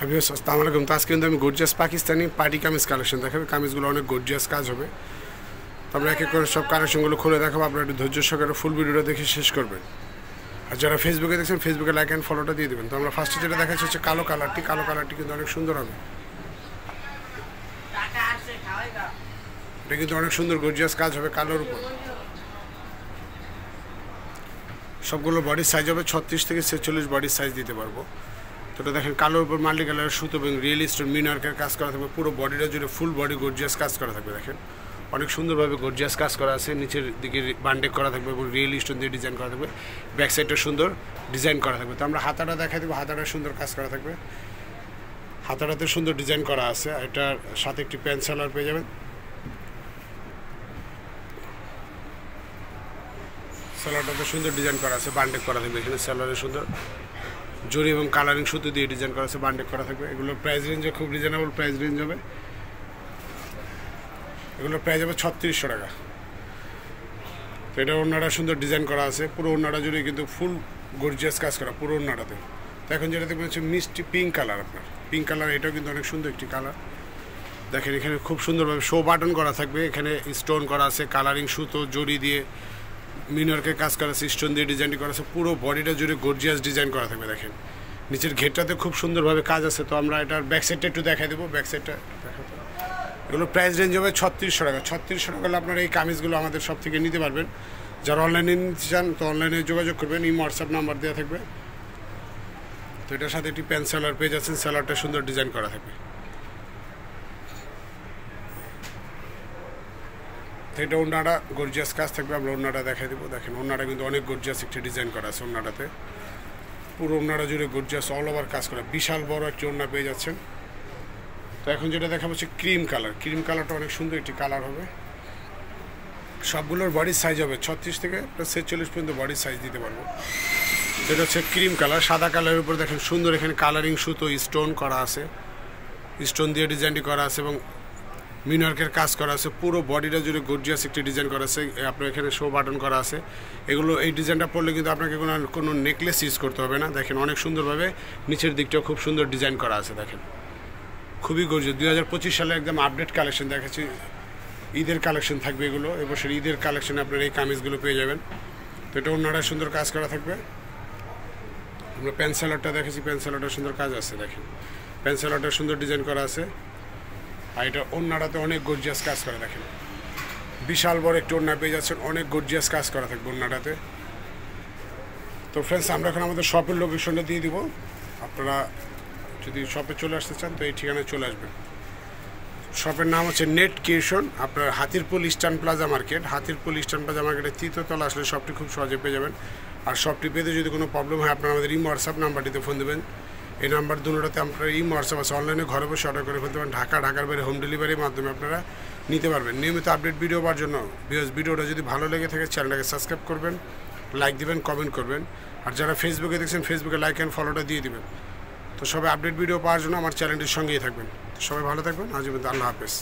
Viewers আসসালামু আলাইকুম। তো আজকে কিন্তু আমি gorgeous Pakistani party kameez collection দেখাবো। কামিজগুলো অনেক গর্জিয়াস কাজ হবে। তো আমরা এক এক করে সব কালেকশনগুলো খুলে দেখাবো। আপনারা একটু ধৈর্য সহকারে ফুল ভিডিওটা দেখে শেষ করবেন। আর যারা ফেসবুকে দেখছেন ফেসবুকে লাইক অ্যান্ড ফলোটা দিয়ে দেবেন। তো আমরা ফার্স্টে যেটা দেখাচ্ছি হচ্ছে কালো কালারটি কিন্তু অনেক সুন্দর হবে। এটা কিন্তু অনেক সুন্দর গর্জিয়াস কাজ হবে কালোর উপর। সবগুলো বডির সাইজ হবে 36 থেকে 46 বডির সাইজ দিতে পারবো। তো এটা দেখেন কালোর উপর মাল্টি কালারের সুতো এবং রিয়েল স্টোন মিনার্কের কাজ করা থাকবে। পুরো বডিটা জুড়ে ফুল বডি গর্জিয়াস কাজ করা থাকবে। দেখেন অনেক সুন্দরভাবে গর্জিয়াস কাজ করা আছে। নিচের দিকে বান্ডেক করা থাকবে এবং রিয়েল স্টোন দিয়ে ডিজাইন করা থাকবে। ব্যাক সাইডটা সুন্দর ডিজাইন করা থাকবে। তো আমরা হাতাটা দেখাই দেবো। হাতাটা সুন্দর কাজ করা থাকবে। হাতাটাতে সুন্দর ডিজাইন করা আছে। এটার সাথে একটি প্যান্ট সালোয়ার পেয়ে যাবেন। সালোয়ারটাতে সুন্দর ডিজাইন করা আছে, বান্ডেক করা থাকবে। এখানে সালোয়ারে সুন্দর জরি এবং কালারিং সুতো দিয়ে ডিজাইন করা আছে, বান্ডেক করা থাকবে। এগুলোর প্রাইস রেঞ্জে খুব রিজনেবল প্রাইস রেঞ্জ হবে। এগুলোর প্রাইস হবে 3600 টাকা। তো এটা ওড়নাটা সুন্দর ডিজাইন করা আছে। পুরো ওড়নাটা জুড়ে কিন্তু ফুল গর্জিয়াস কাজ করা পুরো ওড়নাটাতে। তো এখন যেটা দেখবেন হচ্ছে মিষ্টি পিঙ্ক কালার। আপনার পিঙ্ক কালার, এটাও কিন্তু অনেক সুন্দর একটি কালার। দেখেন এখানে খুব সুন্দরভাবে শো বাটন করা থাকবে। এখানে স্টোন করা আছে, কালারিং সুতো জরি দিয়ে মিনারকে কাজ করা আছে, স্টোন দিয়ে ডিজাইনটি করা আছে। পুরো বডিটা জুড়ে গর্জিয়াস ডিজাইন করা থাকবে। দেখেন নিচের ঘেরটাতে খুব সুন্দরভাবে কাজ আছে। তো আমরা এটার ব্যাক সাইডটা একটু দেখাই দেবো। ব্যাক সাইডটা দেখাতে এগুলো প্রাইস রেঞ্জ হবে 3600 টাকা। 3600 টাকা হলে আপনারা এই কামিজগুলো আমাদের সব থেকে নিতে পারবেন। যারা অনলাইনে নিতে চান তো অনলাইনে যোগাযোগ করবেন। এই হোয়াটসঅ্যাপ নাম্বার দেওয়া থাকবে। তো এটার সাথে একটি প্যান্ট সালোয়ার পেয়ে যাচ্ছেন। সালোয়ারটা সুন্দর ডিজাইন করা থাকবে। তো এটা ওড়নাটা গর্জিয়াস কাজ থাকবে। আমরা ওড়নাটা দেখাই দেবো। দেখেন ওড়নাটা কিন্তু অনেক গর্জিয়াস একটি ডিজাইন করা আছে। ওড়নাটাতে পুরো ওড়নাটা জুড়ে গর্জিয়াস অল ওভার কাজ করা, বিশাল বড় একটি ওড়না পেয়ে যাচ্ছেন। তো এখন যেটা দেখা হচ্ছে ক্রিম কালার। ক্রিম কালারটা অনেক সুন্দর একটি কালার হবে। সবগুলোর বডির সাইজ হবে 36 থেকে 46 পর্যন্ত বডির সাইজ দিতে পারবো। যেটা হচ্ছে ক্রিম কালার। সাদা কালারের উপর দেখেন সুন্দর এখানে কালারিং সুতো স্টোন করা আছে, স্টোন দিয়ে ডিজাইনটি করা আছে এবং মিনার্কের কাজ করা আছে। পুরো বডিটা জুড়ে গর্জিয়াস একটি ডিজাইন করা আছে। আপনার এখানে শো বাটন করা আছে। এগুলো এই ডিজাইনটা পড়লে কিন্তু আপনাকে কোনো নেকলেস ইউজ করতে হবে না। দেখেন অনেক সুন্দরভাবে নিচের দিকটাও খুব সুন্দর ডিজাইন করা আছে। দেখেন খুবই গর্জিয়াস। 2025 সালে একদম আপডেট কালেকশন দেখাচ্ছি। ঈদের কালেকশন থাকবে এগুলো। এবছর ঈদের কালেকশনে আপনারা এই কামিজগুলো পেয়ে যাবেন। তো এটা ওড়নাটা সুন্দর কাজ করা থাকবে। আমরা প্যান্ট সালোয়ারটা দেখেছি। প্যান্ট সালোয়ারটা সুন্দর কাজ আছে। দেখেন প্যান্ট সালোয়ারটা সুন্দর ডিজাইন করা আছে। আর এটা ওড়নাটাতে অনেক গর্জিয়াস কাজ করা। দেখেন বিশাল বড় একটি ওড়না পেয়ে যাচ্ছেন। অনেক গর্জিয়াস কাজ করা থাকবে ওড়নাটাতে। তো ফ্রেন্ডস আমরা এখন আমাদের শপের লোকেশনটা দিয়ে দিব। আপনারা যদি শপে চলে আসতে চান তো এই ঠিকানায় চলে আসবেন। শপের নাম হচ্ছে নেট ক্রিয়েশন। আপনার Hatirpul eastern plaza market. Hatirpul eastern plaza মার্কেটের 3য় তলা আসলে শপটি খুব সহজে পেয়ে যাবেন। আর শপটি পেতে যদি কোনো প্রবলেম হয় আপনারা আমাদের হোয়াটসঅ্যাপ নাম্বারটিতে ফোন দেবেন। এই নাম্বার দুটোতে আপনারা হোয়াটসঅ্যাপ আছে, অনলাইনে ঘরে বসে অর্ডার করে ফেলতে পারেন। ঢাকার বাইরে হোম ডেলিভারির মাধ্যমে আপনারা নিতে পারবেন। নিয়মিত আপডেট ভিডিও পাওয়ার জন্য ভিডিওটা যদি ভালো লেগে থাকে চ্যানেলটাকে সাবস্ক্রাইব করবেন, লাইক দিবেন, কমেন্ট করবেন। আর যারা ফেসবুকে দেখছেন ফেসবুকে লাইক অ্যান্ড ফলোটা দিয়ে দিবেন। তো সবাই আপডেট ভিডিও পাওয়ার জন্য আমার চ্যানেলটির সঙ্গেই থাকবেন। তো সবাই ভালো থাকবেন। আজ পর্যন্ত আল্লাহ হাফেজ।